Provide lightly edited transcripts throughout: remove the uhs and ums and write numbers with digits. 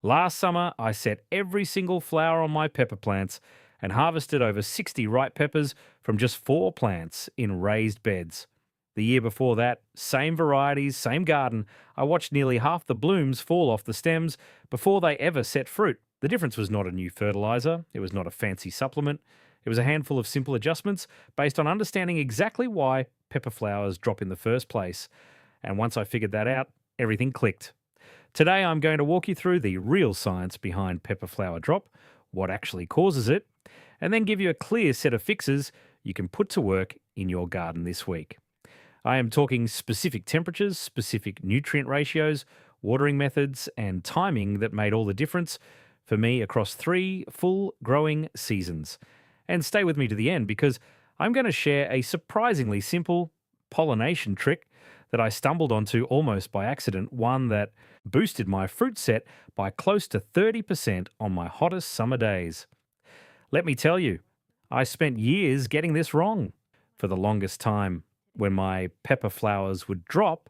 Last summer, I set every single flower on my pepper plants and harvested over 60 ripe peppers from just 4 plants in raised beds. The year before that, same varieties, same garden, I watched nearly half the blooms fall off the stems before they ever set fruit. The difference was not a new fertilizer, it was not a fancy supplement, it was a handful of simple adjustments based on understanding exactly why pepper flowers drop in the first place. And once I figured that out, everything clicked. Today, I'm going to walk you through the real science behind pepper flower drop, what actually causes it, and then give you a clear set of fixes you can put to work in your garden this week. I am talking specific temperatures, specific nutrient ratios, watering methods, and timing that made all the difference for me across 3 full growing seasons. And stay with me to the end because I'm going to share a surprisingly simple pollination trick that I stumbled onto almost by accident, one that boosted my fruit set by close to 30% on my hottest summer days. Let me tell you, I spent years getting this wrong. For the longest time, when my pepper flowers would drop,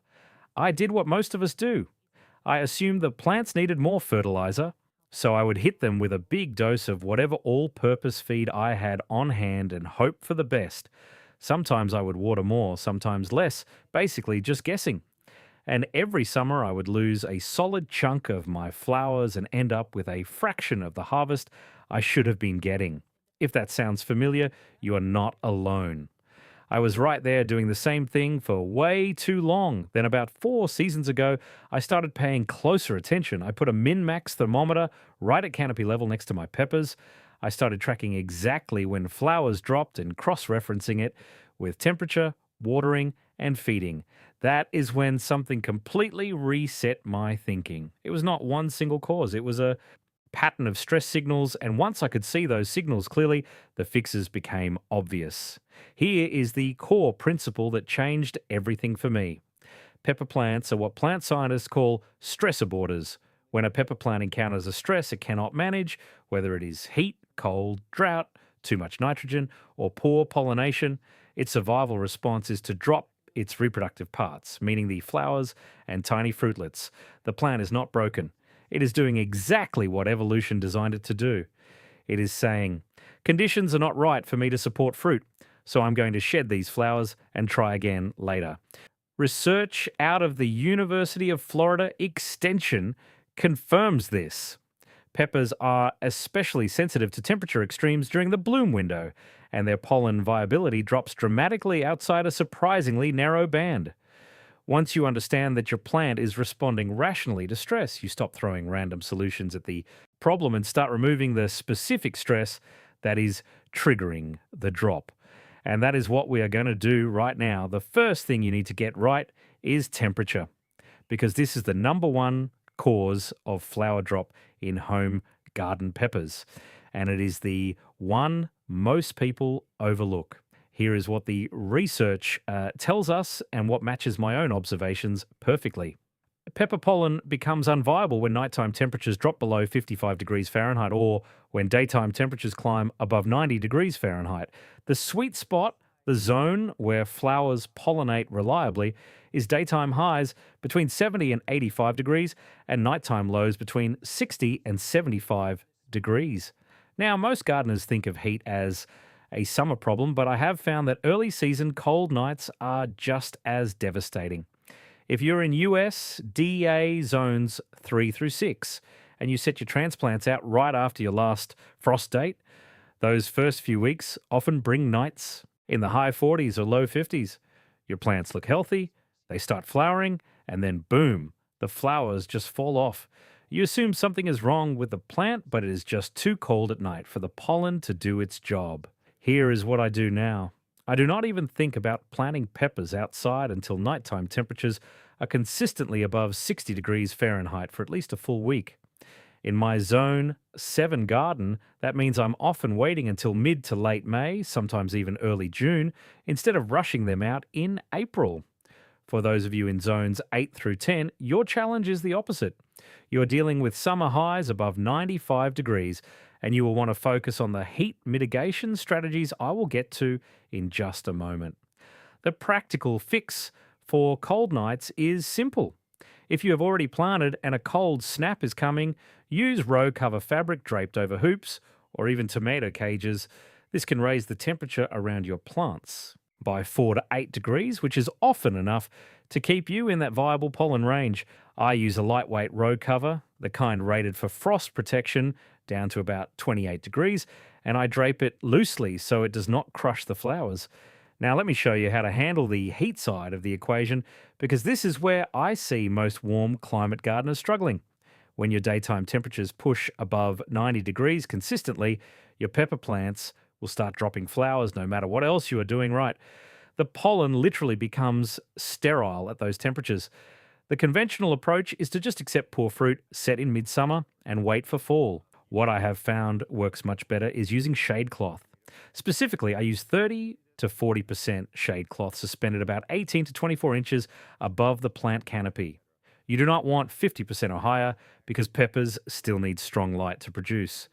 I did what most of us do. I assumed the plants needed more fertilizer, so I would hit them with a big dose of whatever all-purpose feed I had on hand and hope for the best. Sometimes I would water more, sometimes less, basically just guessing. And every summer I would lose a solid chunk of my flowers and end up with a fraction of the harvest I should have been getting. If that sounds familiar, you are not alone. I was right there doing the same thing for way too long. Then about 4 seasons ago, I started paying closer attention. I put a min-max thermometer right at canopy level next to my peppers. I started tracking exactly when flowers dropped and cross-referencing it with temperature, watering, and feeding. That is when something completely reset my thinking. It was not one single cause. It was a pattern of stress signals, and once I could see those signals clearly, the fixes became obvious. Here is the core principle that changed everything for me. Pepper plants are what plant scientists call stress aborters. When a pepper plant encounters a stress it cannot manage, whether it is heat, cold, drought, too much nitrogen, or poor pollination, its survival response is to drop its reproductive parts, meaning the flowers and tiny fruitlets. The plant is not broken. It is doing exactly what evolution designed it to do. It is saying, conditions are not right for me to support fruit, so I'm going to shed these flowers and try again later. Research out of the University of Florida Extension confirms this. Peppers are especially sensitive to temperature extremes during the bloom window, and their pollen viability drops dramatically outside a surprisingly narrow band. Once you understand that your plant is responding rationally to stress, you stop throwing random solutions at the problem and start removing the specific stress that is triggering the drop. And that is what we are going to do right now. The first thing you need to get right is temperature, because this is the number one cause of flower drop in home garden peppers. And it is the one most people overlook. Here is what the research tells us and what matches my own observations perfectly. Pepper pollen becomes unviable when nighttime temperatures drop below 55 degrees Fahrenheit or when daytime temperatures climb above 90 degrees Fahrenheit. The sweet spot, the zone where flowers pollinate reliably, is daytime highs between 70 and 85 degrees and nighttime lows between 60 and 75 degrees. Now, most gardeners think of heat as a summer problem, but I have found that early season cold nights are just as devastating. If you're in US DA zones 3 through 6 and you set your transplants out right after your last frost date, those first few weeks often bring nights in the high 40s or low 50s. Your plants look healthy, they start flowering, and then boom, the flowers just fall off. You assume something is wrong with the plant, but it is just too cold at night for the pollen to do its job. Here is what I do now. I do not even think about planting peppers outside until nighttime temperatures are consistently above 60 degrees Fahrenheit for at least a full week. In my Zone 7 garden, that means I'm often waiting until mid to late May, sometimes even early June, instead of rushing them out in April. For those of you in Zones 8 through 10, your challenge is the opposite. You're dealing with summer highs above 95 degrees, and you will want to focus on the heat mitigation strategies I will get to in just a moment. The practical fix for cold nights is simple. If you have already planted and a cold snap is coming, Use row cover fabric draped over hoops or even tomato cages. This can raise the temperature around your plants by 4 to 8 degrees, which is often enough to keep you in that viable pollen range. I use a lightweight row cover, the kind rated for frost protection, down to about 28 degrees, and I drape it loosely so it does not crush the flowers. Now, let me show you how to handle the heat side of the equation, because this is where I see most warm climate gardeners struggling. When your daytime temperatures push above 90 degrees consistently, your pepper plants will start dropping flowers no matter what else you are doing right. The pollen literally becomes sterile at those temperatures. The conventional approach is to just accept poor fruit set in midsummer and wait for fall. What I have found works much better is using shade cloth. Specifically, I use 30 to 40% shade cloth suspended about 18 to 24 inches above the plant canopy. You do not want 50% or higher because peppers still need strong light to produce.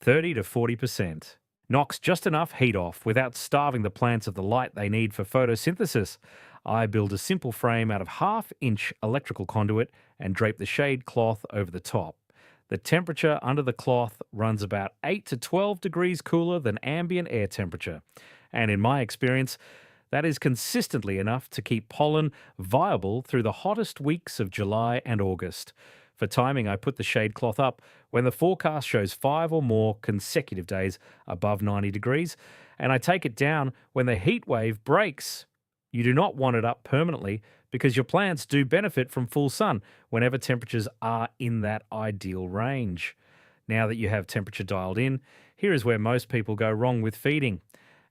30 to 40% knocks just enough heat off without starving the plants of the light they need for photosynthesis. I build a simple frame out of half-inch electrical conduit and drape the shade cloth over the top. The temperature under the cloth runs about 8 to 12 degrees cooler than ambient air temperature. And in my experience, that is consistently enough to keep pollen viable through the hottest weeks of July and August. For timing, I put the shade cloth up when the forecast shows 5 or more consecutive days above 90 degrees, and I take it down when the heat wave breaks. You do not want it up permanently because your plants do benefit from full sun whenever temperatures are in that ideal range. Now that you have temperature dialed in, here is where most people go wrong with feeding.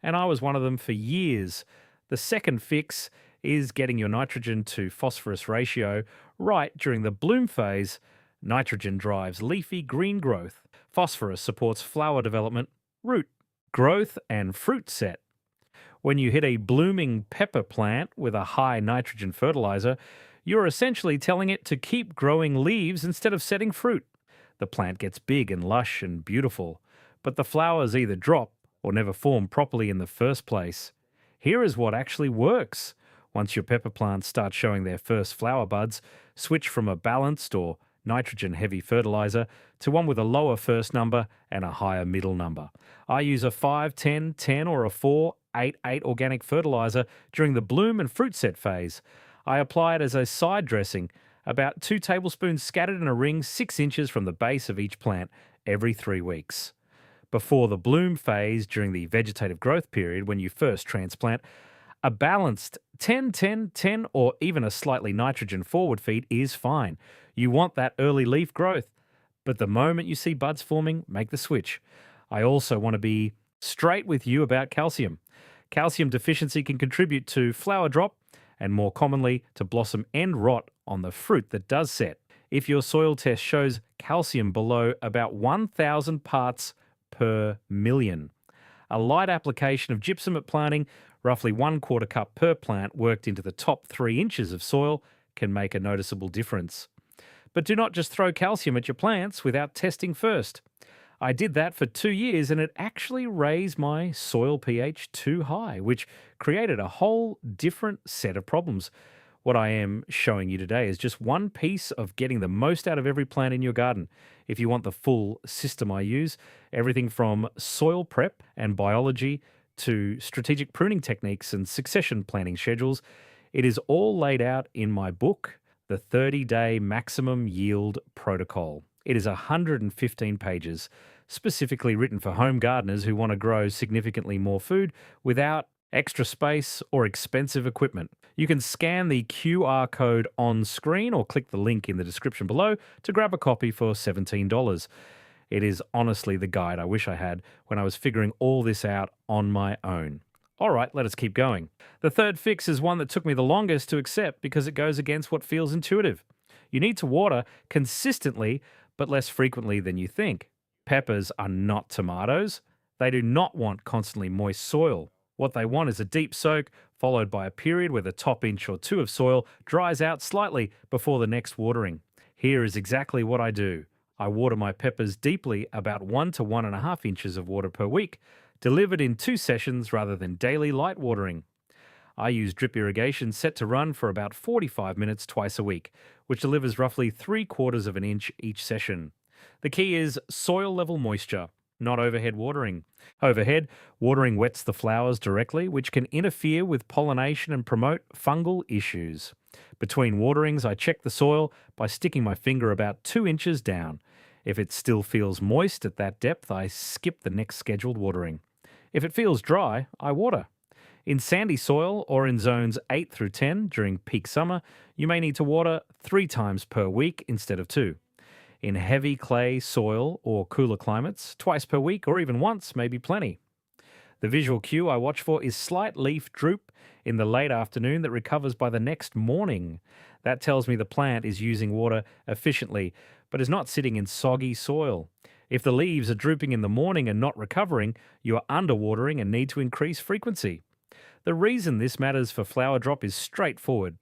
And I was one of them for years. The second fix is getting your nitrogen to phosphorus ratio right during the bloom phase. Nitrogen drives leafy green growth. Phosphorus supports flower development, root growth, and fruit set. When you hit a blooming pepper plant with a high nitrogen fertilizer, you're essentially telling it to keep growing leaves instead of setting fruit. The plant gets big and lush and beautiful, but the flowers either drop or never form properly in the first place. Here is what actually works. Once your pepper plants start showing their first flower buds, switch from a balanced or nitrogen-heavy fertilizer to one with a lower first number and a higher middle number. I use a 5-10-10 or a 4-8-8 organic fertilizer during the bloom and fruit set phase. I apply it as a side dressing, about 2 tablespoons scattered in a ring 6 inches from the base of each plant every 3 weeks. Before the bloom phase during the vegetative growth period when you first transplant, a balanced 10-10-10 or even a slightly nitrogen forward feed is fine. You want that early leaf growth, but the moment you see buds forming, make the switch. I also want to be straight with you about calcium. Calcium deficiency can contribute to flower drop and more commonly to blossom end rot on the fruit that does set. If your soil test shows calcium below about 1,000 parts per million, a light application of gypsum at planting, roughly 1/4 cup per plant worked into the top 3 inches of soil, can make a noticeable difference. But do not just throw calcium at your plants without testing first. I did that for 2 years and it actually raised my soil pH too high, which created a whole different set of problems. What I am showing you today is just one piece of getting the most out of every plant in your garden. If you want the full system I use, everything from soil prep and biology to strategic pruning techniques and succession planting schedules, it is all laid out in my book, The 30-Day Maximum Yield Protocol. It is 115 pages, specifically written for home gardeners who want to grow significantly more food without extra space or expensive equipment. You can scan the QR code on screen or click the link in the description below to grab a copy for $17. It is honestly the guide I wish I had when I was figuring all this out on my own. All right, let us keep going. The third fix is one that took me the longest to accept because it goes against what feels intuitive. You need to water consistently but less frequently than you think. Peppers are not tomatoes. They do not want constantly moist soil. What they want is a deep soak, followed by a period where the top inch or two of soil dries out slightly before the next watering. Here is exactly what I do. I water my peppers deeply, about 1 to 1.5 inches of water per week, delivered in 2 sessions rather than daily light watering. I use drip irrigation set to run for about 45 minutes twice a week, which delivers roughly 3/4 of an inch each session. The key is soil level moisture, not overhead watering. Overhead, watering wets the flowers directly, which can interfere with pollination and promote fungal issues. Between waterings, I check the soil by sticking my finger about 2 inches down. If it still feels moist at that depth, I skip the next scheduled watering. If it feels dry, I water. In sandy soil or in zones 8 through 10 during peak summer, you may need to water 3 times per week instead of 2. In heavy clay soil or cooler climates, twice per week or even once may be plenty. The visual cue I watch for is slight leaf droop in the late afternoon that recovers by the next morning. That tells me the plant is using water efficiently, but is not sitting in soggy soil. If the leaves are drooping in the morning and not recovering, you are underwatering and need to increase frequency. The reason this matters for flower drop is straightforward.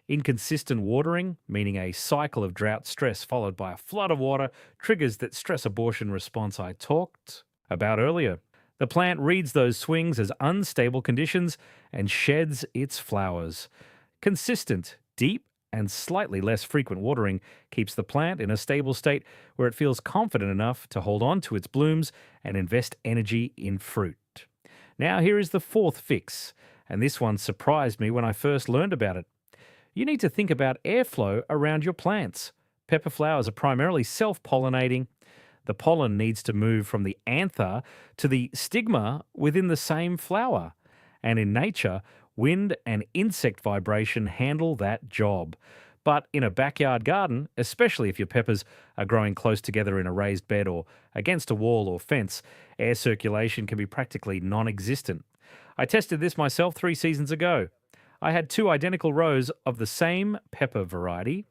Inconsistent watering, meaning a cycle of drought stress followed by a flood of water, triggers that stress abortion response I talked about earlier. The plant reads those swings as unstable conditions and sheds its flowers. Consistent, deep, and slightly less frequent watering keeps the plant in a stable state where it feels confident enough to hold on to its blooms and invest energy in fruit. Now here is the fourth fix, and this one surprised me when I first learned about it. You need to think about airflow around your plants. Pepper flowers are primarily self-pollinating. The pollen needs to move from the anther to the stigma within the same flower. And in nature, wind and insect vibration handle that job. But in a backyard garden, especially if your peppers are growing close together in a raised bed or against a wall or fence, air circulation can be practically non-existent. I tested this myself 3 seasons ago. I had 2 identical rows of the same pepper variety,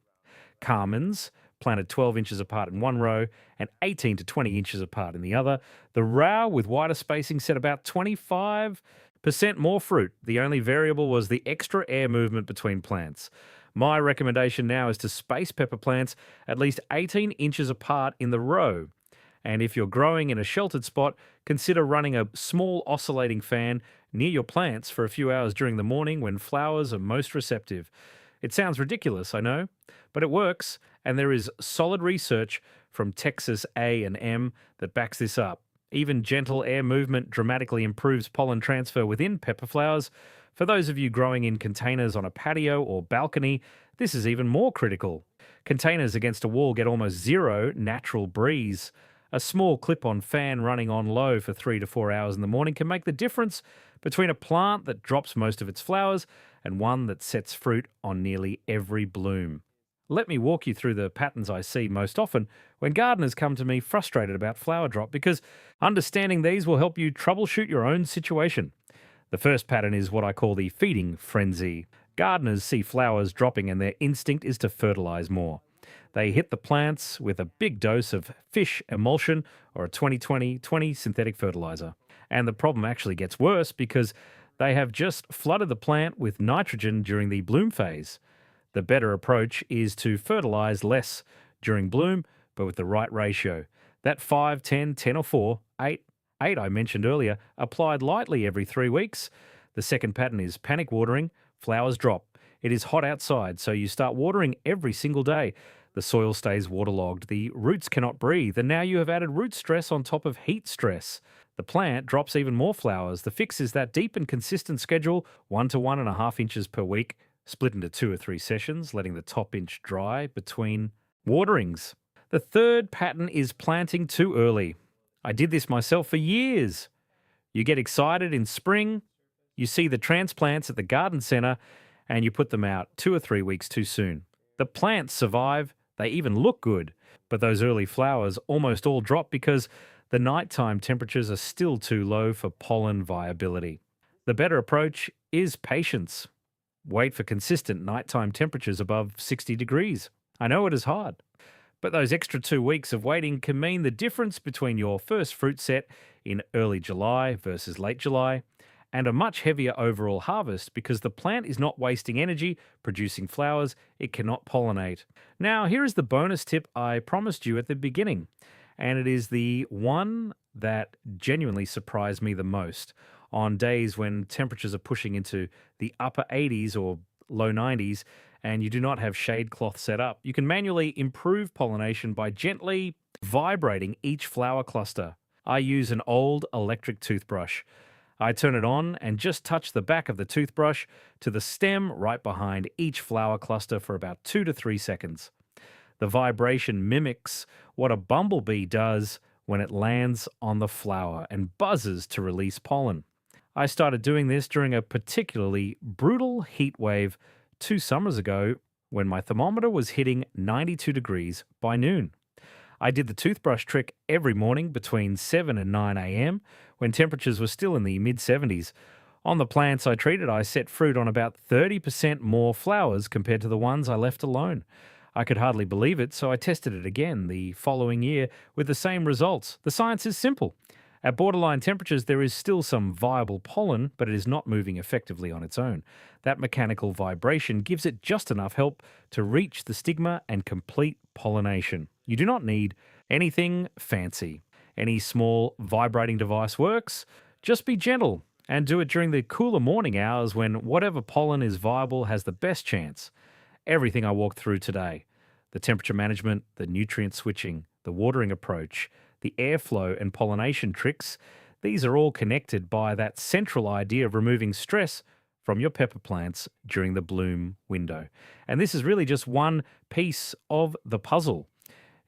Carmens, planted 12 inches apart in one row and 18 to 20 inches apart in the other. The row with wider spacing set about 25% more fruit. The only variable was the extra air movement between plants. My recommendation now is to space pepper plants at least 18 inches apart in the row. And if you're growing in a sheltered spot, consider running a small oscillating fan near your plants for a few hours during the morning when flowers are most receptive. It sounds ridiculous, I know, but it works, and there is solid research from Texas A&M that backs this up. Even gentle air movement dramatically improves pollen transfer within pepper flowers. For those of you growing in containers on a patio or balcony, this is even more critical. Containers against a wall get almost zero natural breeze. A small clip-on fan running on low for 3 to 4 hours in the morning can make the difference between a plant that drops most of its flowers and one that sets fruit on nearly every bloom. Let me walk you through the patterns I see most often when gardeners come to me frustrated about flower drop, because understanding these will help you troubleshoot your own situation. The first pattern is what I call the feeding frenzy. Gardeners see flowers dropping and their instinct is to fertilize more. They hit the plants with a big dose of fish emulsion or a 20-20-20 synthetic fertilizer. And the problem actually gets worse because they have just flooded the plant with nitrogen during the bloom phase. The better approach is to fertilize less during bloom, but with the right ratio. That 5, 10, 10 or 4, 8 I mentioned earlier, applied lightly every 3 weeks. The second pattern is panic watering, flowers drop. It is hot outside, so you start watering every single day. The soil stays waterlogged, the roots cannot breathe, and now you have added root stress on top of heat stress. The plant drops even more flowers. The fix is that deep and consistent schedule, 1 to 1.5 inches per week, split into 2 or 3 sessions, letting the top inch dry between waterings. The third pattern is planting too early. I did this myself for years. You get excited in spring, you see the transplants at the garden centre, and you put them out 2 or 3 weeks too soon. The plants survive, they even look good, but those early flowers almost all drop because the nighttime temperatures are still too low for pollen viability. The better approach is patience. Wait for consistent nighttime temperatures above 60 degrees. I know it is hard, but those extra 2 weeks of waiting can mean the difference between your first fruit set in early July versus late July, and a much heavier overall harvest because the plant is not wasting energy producing flowers it cannot pollinate. Now, here is the bonus tip I promised you at the beginning, and it is the one that genuinely surprised me the most. On days when temperatures are pushing into the upper 80s or low 90s and you do not have shade cloth set up, you can manually improve pollination by gently vibrating each flower cluster. I use an old electric toothbrush. I turn it on and just touch the back of the toothbrush to the stem right behind each flower cluster for about 2 to 3 seconds. The vibration mimics what a bumblebee does when it lands on the flower and buzzes to release pollen. I started doing this during a particularly brutal heat wave 2 summers ago when my thermometer was hitting 92 degrees by noon. I did the toothbrush trick every morning between 7 and 9 a.m. when temperatures were still in the mid-70s. On the plants I treated, I set fruit on about 30% more flowers compared to the ones I left alone. I could hardly believe it, so I tested it again the following year with the same results. The science is simple. At borderline temperatures, there is still some viable pollen, but it is not moving effectively on its own. That mechanical vibration gives it just enough help to reach the stigma and complete pollination. You do not need anything fancy. Any small vibrating device works. Just be gentle and do it during the cooler morning hours when whatever pollen is viable has the best chance. Everything I walked through today, the temperature management, the nutrient switching, the watering approach, the airflow and pollination tricks, these are all connected by that central idea of removing stress from your pepper plants during the bloom window. And this is really just one piece of the puzzle.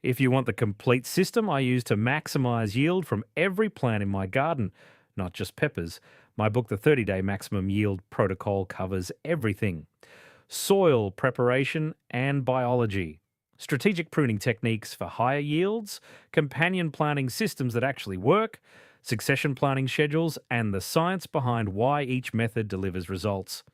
If you want the complete system I use to maximize yield from every plant in my garden, not just peppers, my book, The 30-Day Maximum Yield Protocol, covers everything. Soil preparation and biology, strategic pruning techniques for higher yields, companion planting systems that actually work, succession planting schedules, and the science behind why each method delivers results.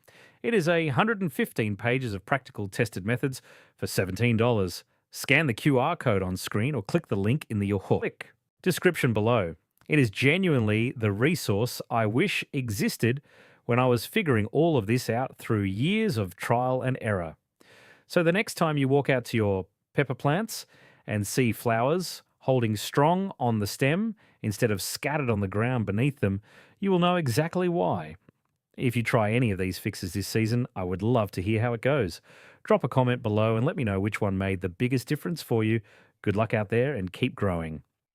It is 115 pages of practical tested methods for $17. Scan the QR code on screen or click the link in the click description below. It is genuinely the resource I wish existed when I was figuring all of this out through years of trial and error. So the next time you walk out to your pepper plants and see flowers holding strong on the stem instead of scattered on the ground beneath them, you will know exactly why. If you try any of these fixes this season, I would love to hear how it goes. Drop a comment below and let me know which one made the biggest difference for you. Good luck out there and keep growing.